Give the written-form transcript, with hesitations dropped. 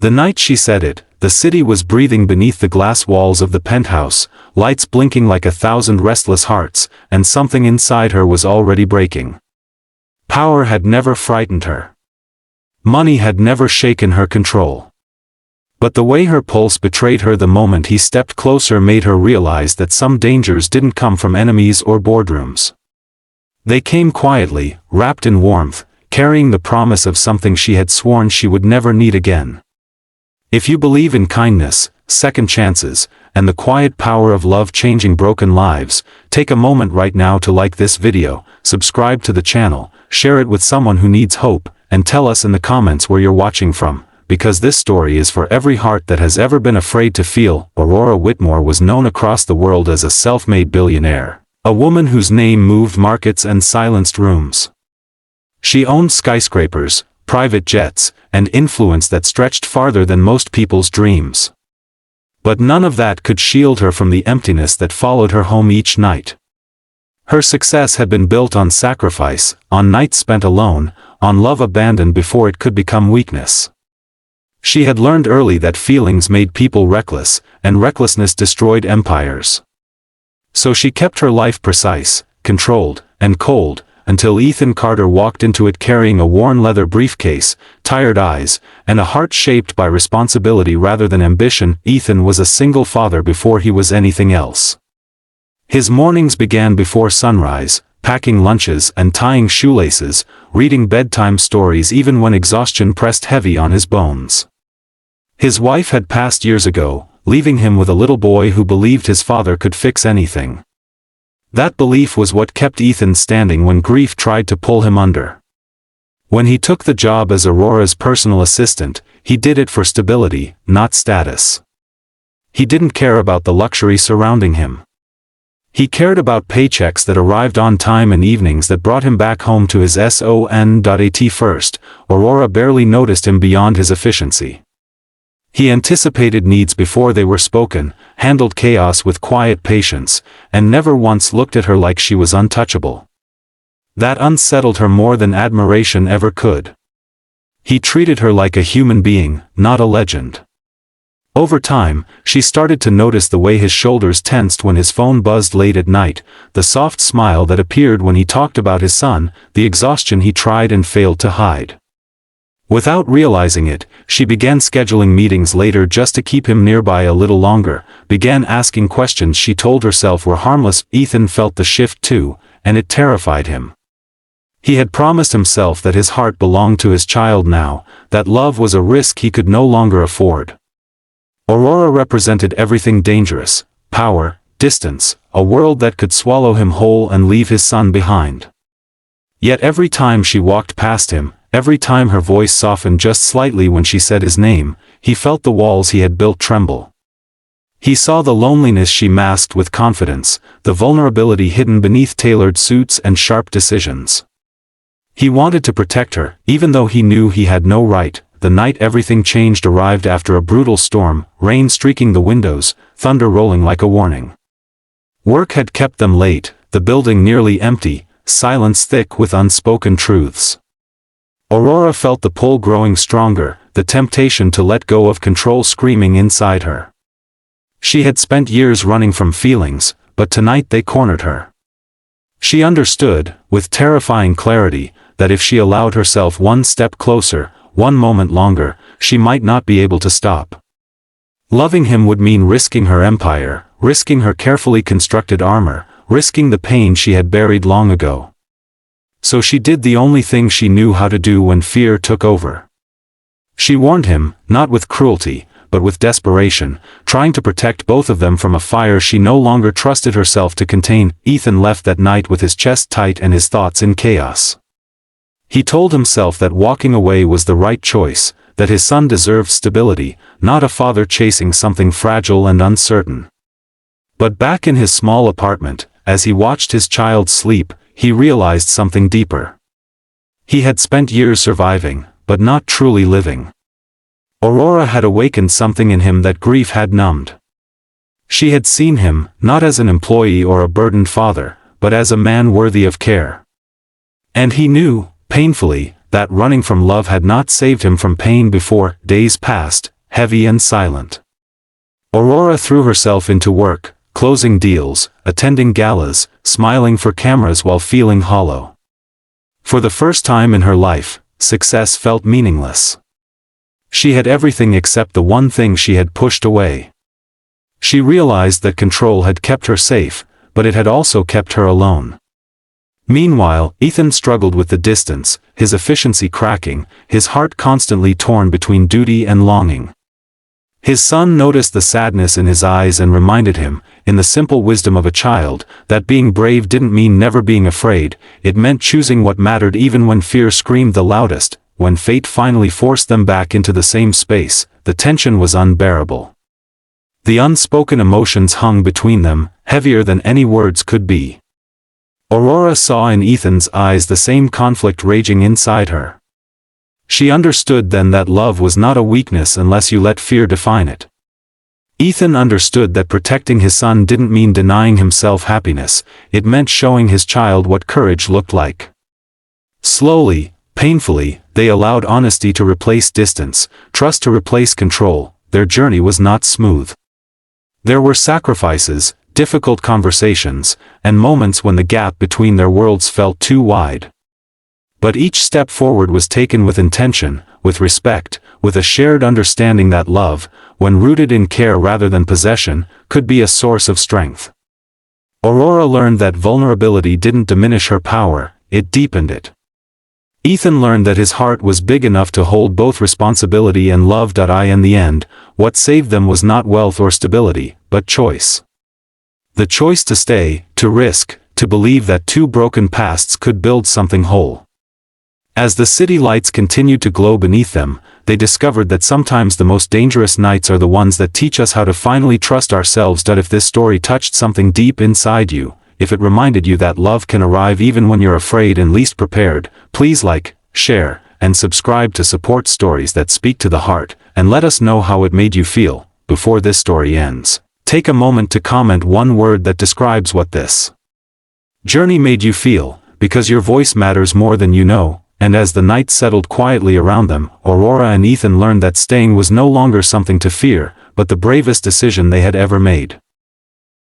The night she said it, the city was breathing beneath the glass walls of the penthouse, lights blinking like 1,000 restless hearts, and something inside her was already breaking. Power had never frightened her. Money had never shaken her control. But the way her pulse betrayed her the moment he stepped closer made her realize that some dangers didn't come from enemies or boardrooms. They came quietly, wrapped in warmth, carrying the promise of something she had sworn she would never need again. If you believe in kindness, second chances, and the quiet power of love changing broken lives, take a moment right now to like this video, subscribe to the channel, share it with someone who needs hope, and tell us in the comments where you're watching from, because this story is for every heart that has ever been afraid to feel. Aurora Whitmore was known across the world as a self-made billionaire, a woman whose name moved markets and silenced rooms. She owned skyscrapers, private jets, and influence that stretched farther than most people's dreams. But none of that could shield her from the emptiness that followed her home each night. Her success had been built on sacrifice, on nights spent alone, on love abandoned before it could become weakness. She had learned early that feelings made people reckless, and recklessness destroyed empires. So she kept her life precise, controlled, and cold, until Ethan Carter walked into it carrying a worn leather briefcase, tired eyes, and a heart shaped by responsibility rather than ambition. Ethan was a single father before he was anything else. His mornings began before sunrise, packing lunches and tying shoelaces, reading bedtime stories even when exhaustion pressed heavy on his bones. His wife had passed years ago, leaving him with a little boy who believed his father could fix anything. That belief was what kept Ethan standing when grief tried to pull him under. When he took the job as Aurora's personal assistant, he did it for stability, not status. He didn't care about the luxury surrounding him. He cared about paychecks that arrived on time and evenings that brought him back home to his son.at first. Aurora barely noticed him beyond his efficiency. He anticipated needs before they were spoken, handled chaos with quiet patience, and never once looked at her like she was untouchable. That unsettled her more than admiration ever could. He treated her like a human being, not a legend. Over time, she started to notice the way his shoulders tensed when his phone buzzed late at night, the soft smile that appeared when he talked about his son, the exhaustion he tried and failed to hide. Without realizing it, she began scheduling meetings later just to keep him nearby a little longer, began asking questions she told herself were harmless. Ethan felt the shift too, and it terrified him. He had promised himself that his heart belonged to his child now, that love was a risk he could no longer afford. Aurora represented everything dangerous: power, distance, a world that could swallow him whole and leave his son behind. Yet every time she walked past him, every time her voice softened just slightly when she said his name, he felt the walls he had built tremble. He saw the loneliness she masked with confidence, the vulnerability hidden beneath tailored suits and sharp decisions. He wanted to protect her, even though he knew he had no right. The night everything changed arrived after a brutal storm, rain streaking the windows, thunder rolling like a warning. Work had kept them late, the building nearly empty, silence thick with unspoken truths. Aurora felt the pull growing stronger, the temptation to let go of control screaming inside her. She had spent years running from feelings, but tonight they cornered her. She understood, with terrifying clarity, that if she allowed herself one step closer, one moment longer, she might not be able to stop. Loving him would mean risking her empire, risking her carefully constructed armor, risking the pain she had buried long ago. So she did the only thing she knew how to do when fear took over. She warned him, not with cruelty, but with desperation, trying to protect both of them from a fire she no longer trusted herself to contain. Ethan left that night with his chest tight and his thoughts in chaos. He told himself that walking away was the right choice, that his son deserved stability, not a father chasing something fragile and uncertain. But back in his small apartment, as he watched his child sleep, he realized something deeper. He had spent years surviving, but not truly living. Aurora had awakened something in him that grief had numbed. She had seen him, not as an employee or a burdened father, but as a man worthy of care. And he knew, painfully, that running from love had not saved him from pain before. Days passed, heavy and silent. Aurora threw herself into work, closing deals, attending galas, smiling for cameras while feeling hollow. For the first time in her life, success felt meaningless. She had everything except the one thing she had pushed away. She realized that control had kept her safe, but it had also kept her alone. Meanwhile, Ethan struggled with the distance, his efficiency cracking, his heart constantly torn between duty and longing. His son noticed the sadness in his eyes and reminded him, in the simple wisdom of a child, that being brave didn't mean never being afraid, it meant choosing what mattered even when fear screamed the loudest. When fate finally forced them back into the same space, the tension was unbearable. The unspoken emotions hung between them, heavier than any words could be. Aurora saw in Ethan's eyes the same conflict raging inside her. She understood then that love was not a weakness unless you let fear define it. Ethan understood that protecting his son didn't mean denying himself happiness, it meant showing his child what courage looked like. Slowly, painfully, they allowed honesty to replace distance, trust to replace control. Their journey was not smooth. There were sacrifices, difficult conversations, and moments when the gap between their worlds felt too wide. But each step forward was taken with intention, with respect, with a shared understanding that love, when rooted in care rather than possession, could be a source of strength. Aurora learned that vulnerability didn't diminish her power, it deepened it. Ethan learned that his heart was big enough to hold both responsibility and love. In the end, what saved them was not wealth or stability, but choice. The choice to stay, to risk, to believe that two broken pasts could build something whole. As the city lights continued to glow beneath them, they discovered that sometimes the most dangerous nights are the ones that teach us how to finally trust ourselves. If this story touched something deep inside you, if it reminded you that love can arrive even when you're afraid and least prepared, please like, share, and subscribe to support stories that speak to the heart, and let us know how it made you feel. Before this story ends, take a moment to comment one word that describes what this journey made you feel, because your voice matters more than you know. And as the night settled quietly around them, Aurora and Ethan learned that staying was no longer something to fear, but the bravest decision they had ever made.